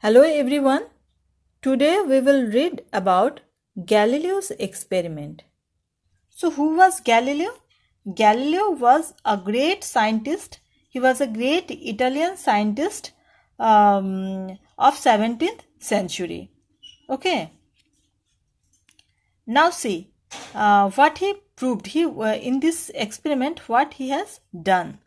Hello everyone. Today we will read about Galileo's experiment. So who was Galileo? Galileo was a great scientist. He was a great Italian scientist of 17th century. Okay. Now see what he proved. In this experiment what he has done.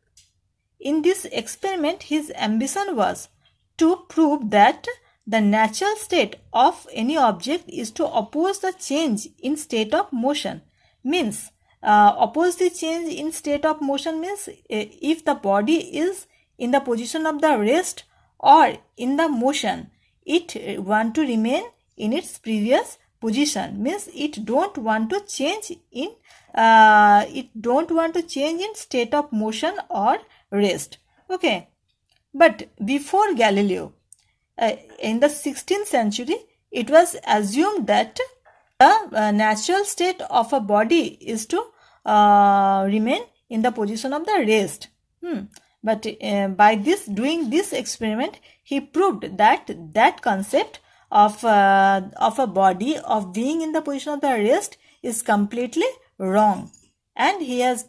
In this experiment, his ambition was to prove that the natural state of any object is to oppose the change in state of motion. Means, oppose the change in state of motion means if the body is in the position of the rest or in the motion, it want to remain in its previous position. Means it don't want to change in state of motion or rest. Okay, but before Galileo, in the 16th century, it was assumed that the natural state of a body is to remain in the position of the rest. But by doing this experiment, he proved that concept of a body of being in the position of the rest is completely wrong, and he has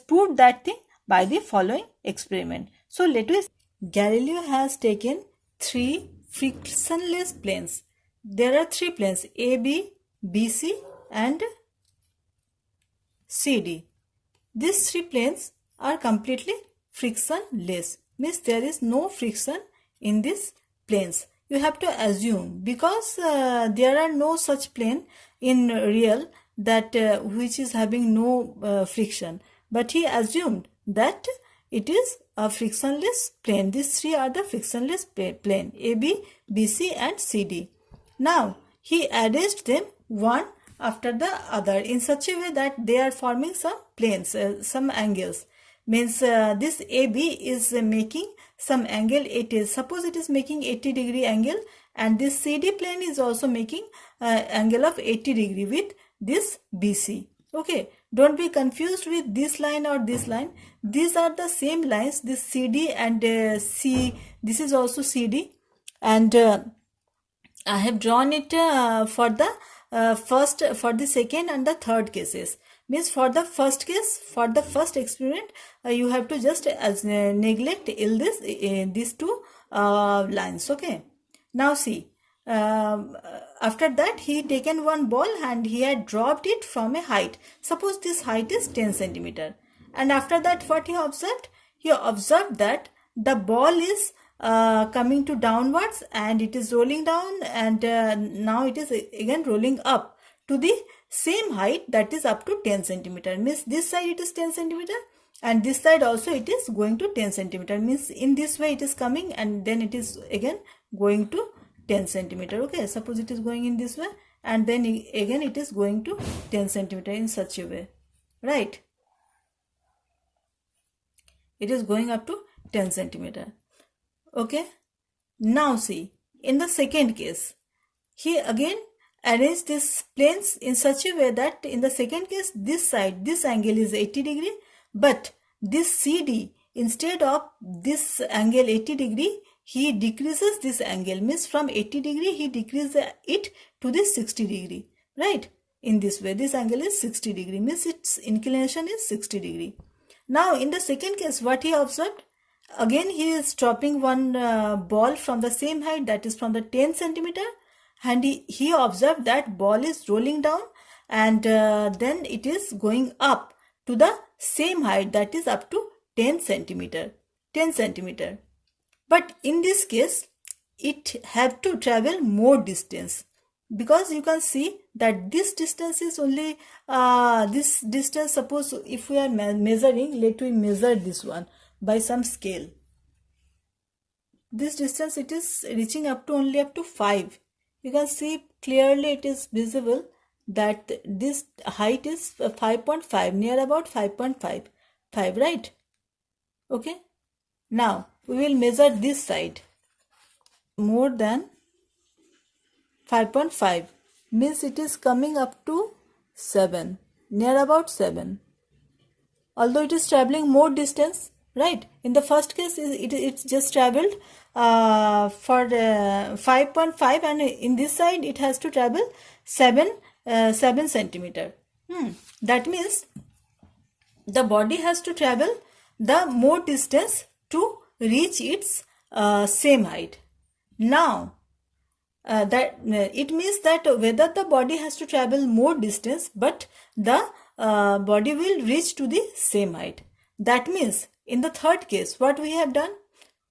proved that thing by the following experiment. So let us. Galileo has taken three frictionless planes. There are three planes AB, BC and CD. These three planes are completely frictionless. Means there is no friction in these planes. You have to assume, because there are no such plane in real that which is having no friction. But he assumed that it is a frictionless plane. These three are the frictionless plane AB, BC and CD. Now he arranged them one after the other in such a way that they are forming some planes, some angles. Means this AB is making some angle 80. Suppose it is making 80 degree angle, and this CD plane is also making angle of 80 degree with this BC. Okay, don't be confused with this line or this line. These are the same lines. This CD and C. This is also CD, and I have drawn it for the second and the third cases. Means for the first case, for the first experiment, you have to just neglect these two lines. Okay. Now see. After that, he taken one ball and he had dropped it from a height. Suppose this height is 10 centimeter. And after that, what he observed? He observed that the ball is coming to downwards and it is rolling down, and now it is again rolling up to the same height, that is up to 10 centimeter. Means this side it is 10 centimeter and this side also it is going to 10 centimeter. Means in this way it is coming and then it is again going to 10 centimeter. Okay, suppose it is going in this way and then again it is going to 10 centimeter in such a way, right? It is going up to 10 centimeter. Okay, now see, in the second case, he again arranged these planes in such a way that in the second case, this side, this angle is 80 degree, but this CD, instead of this angle 80 degree, he decreases this angle. Means from 80 degree, he decreases it to this 60 degree, right? In this way, this angle is 60 degree, means its inclination is 60 degree. Now, in the second case, what he observed? Again, he is dropping one ball from the same height, that is from the 10 centimeter, and he observed that ball is rolling down and then it is going up to the same height, that is up to 10 centimeter. But in this case, it have to travel more distance, because you can see that this distance is only this distance. Suppose if we are measuring, let me measure this one by some scale. This distance it is reaching only up to 5. You can see clearly, it is visible that this height is 5.5, near about 5.5, right? Okay. Now we will measure this side. More than 5.5 means it is coming up to 7, near about 7. Although it is traveling more distance, right? In the first case, it's just traveled for 5.5, and in this side it has to travel 7 centimeter. That means the body has to travel the more distance to reach its same height. Now, that it means that whether the body has to travel more distance, but the body will reach to the same height. That means in the third case, what we have done,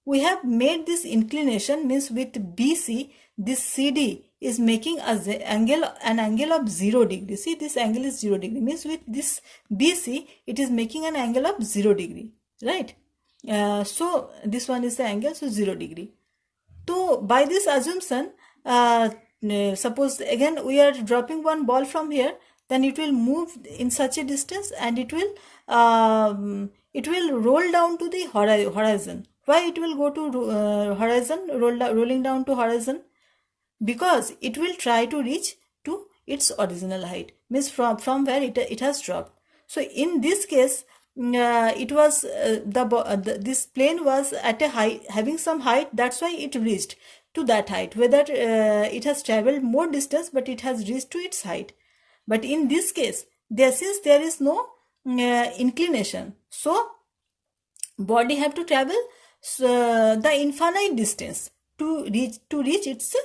we have made this inclination, means with BC, this CD is making an angle of 0 degree. See, this angle is 0 degree, means with this BC it is making an angle of 0 degree, right? So this one is the angle, so 0 degree. So by this assumption, suppose again we are dropping one ball from here, then it will move in such a distance, and it will roll down to the horizon. Why it will go to horizon, rolling down to horizon? Because it will try to reach to its original height, means from where it has dropped. So in this case, it was this plane was at a height, having some height, that's why it reached to that height. Whether it has traveled more distance, but it has reached to its height. But in this case, since there is no inclination, so body have to travel the infinite distance to reach its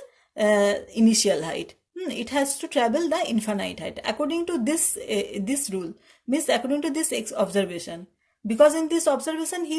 initial height. It has to travel the infinite height according to this rule, means according to this observation. Because in this observation he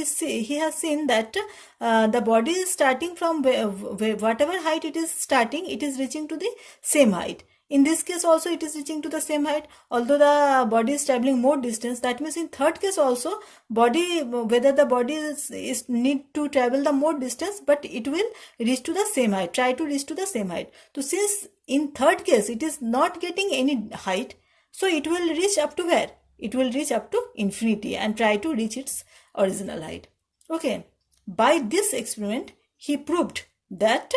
has seen that the body is starting from whatever height it is starting, it is reaching to the same height. In this case also it is reaching to the same height, although the body is traveling more distance. That means in third case also, whether the body is need to travel the more distance, but it will reach to the same height, try to reach to the same height. So since in third case it is not getting any height, so it will reach up to where? It will reach up to infinity and try to reach its original height. Okay. By this experiment, he proved that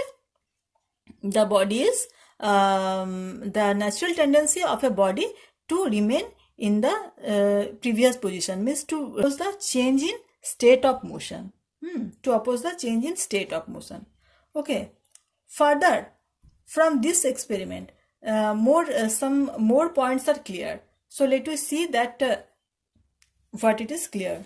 the body is the natural tendency of a body to remain in the previous position, means to oppose the change in state of motion. To oppose the change in state of motion. Okay. Further, from this experiment, some more points are clear. So let us see that what it is clear.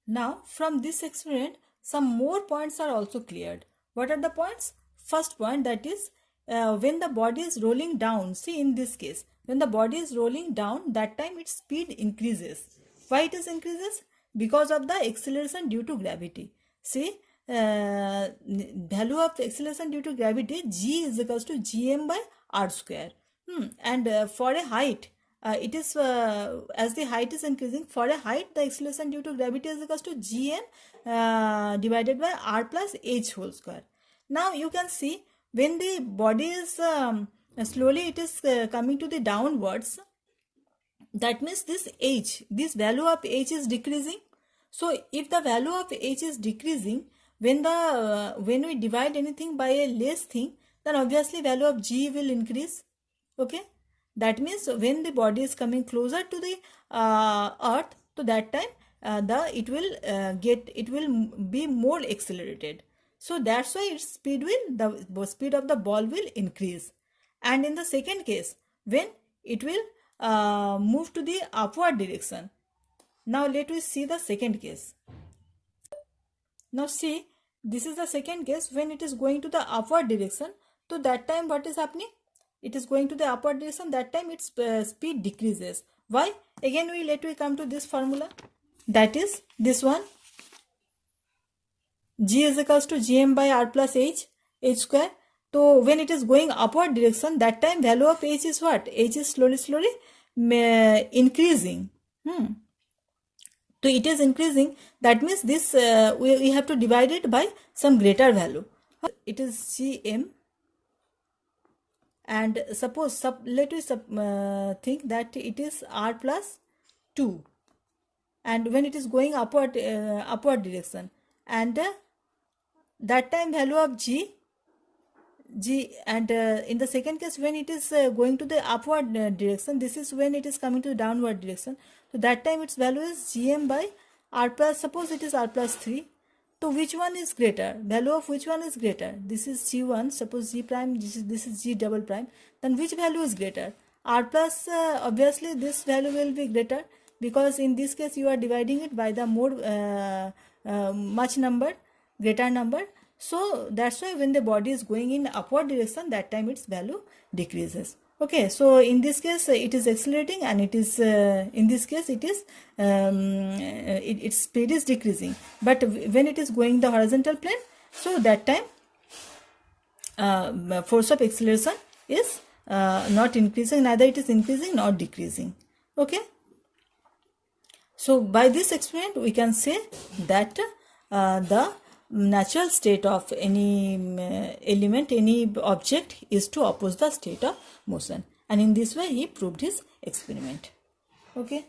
Now, from this experiment, some more points are also cleared. What are the points? First point, that is when the body is rolling down. See, in this case, when the body is rolling down, that time its speed increases. Why it is increases? Because of the acceleration due to gravity. See, value of acceleration due to gravity, g is equals to gm by r square. And for a height, it is as the height is increasing, for a height the acceleration due to gravity is equals to gm divided by r plus h whole square. Now you can see when the body is slowly it is coming to the downwards, that means this value of h is decreasing. So if the value of h is decreasing, when we divide anything by a less thing, then obviously value of g will increase. Okay, that means when the body is coming closer to the earth, so that time it will be more accelerated. So that's why its speed the speed of the ball will increase. And in the second case, when it will move to the upward direction. Now let us see the second case. Now see, this is the second case. When it is going to the upward direction, so that time what is happening? It is going to the upward direction, that time its speed decreases. Why? Again let me come to this formula, that is this one, g is equals to gm by r plus h square. So when it is going upward direction, that time value of h is what? H is slowly increasing. So it is increasing, that means this we have to divide it by some greater value. It is gm, and suppose let us think that it is r plus 2, and when it is going upward direction, and that time value of g, and in the second case when it is going to the upward direction, this is when it is coming to the downward direction, so that time its value is gm by r plus, suppose it is r plus 3. So which one is greater? Value of which one is greater? This is g1, suppose g prime, this is g double prime. Then which value is greater? R plus, obviously this value will be greater, because in this case you are dividing it by the more much number, greater number. So that's why when the body is going in upward direction, that time its value decreases. Okay, so in this case it is accelerating, and it is in this case it is its speed is decreasing. But when it is going the horizontal plane, so that time force of acceleration is not increasing, neither it is increasing nor decreasing. Okay, so by this experiment we can say that the natural state of any element, any object, is to oppose the state of motion, and in this way he proved his experiment. Okay.